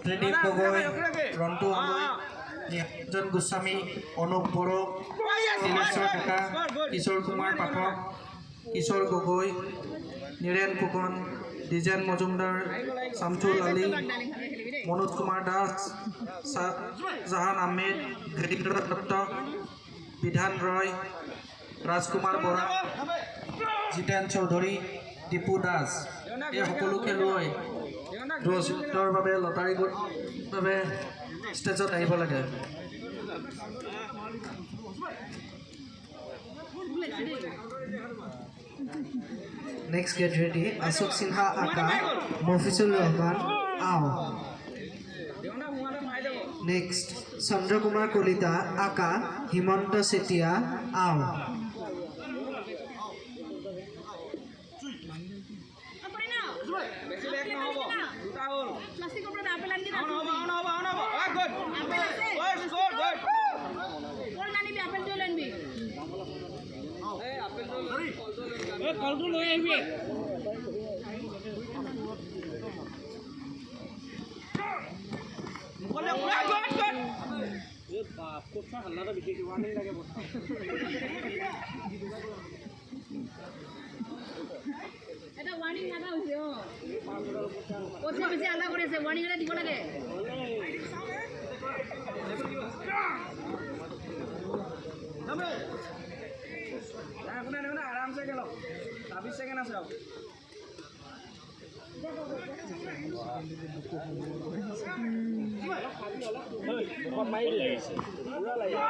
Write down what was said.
ত্ৰিদীপ গগৈ, ৰন্তু আমৈ, নিৰঞ্জন গোস্বামী, অনুপ বড়ো, তিলেশ্বৰ ডেকা, কিশোৰ কুমাৰ পাঠক, কিশোৰ গগৈ, নীৰেণ ফুকন, দ্বিজেন মজুমদাৰ, শামছুল আলী, মনোজ কুমাৰ দাস, জাহান আহমেদ, ধীৰেন্দ্ৰ দত্ত, বিধান ৰয়, ৰাজকুমাৰ বৰা, জিতেন চৌধুৰী, দীপু দাস, এই সকলো খেলুৱৈ ড্ৰ বাবে লটাৰীৰ বাবে ষ্টেজত আহিব লাগে। Next get ready. Ashok Sinha Aka, Mofizul Rahman, Ao. Next, Chandra Kumar Kolita Aka, Himanta Setia, Ao. কলটো লৈ আহিবি এটা ওয়ার্নিং লাগা হইছে ও ওছে বেশি আলা করেছে ওয়ার্নিং এটা দিব লাগে আরাম সে গেল 20 সেকেন্ড আছে মাইল লাগিছে পুরা লাগিছে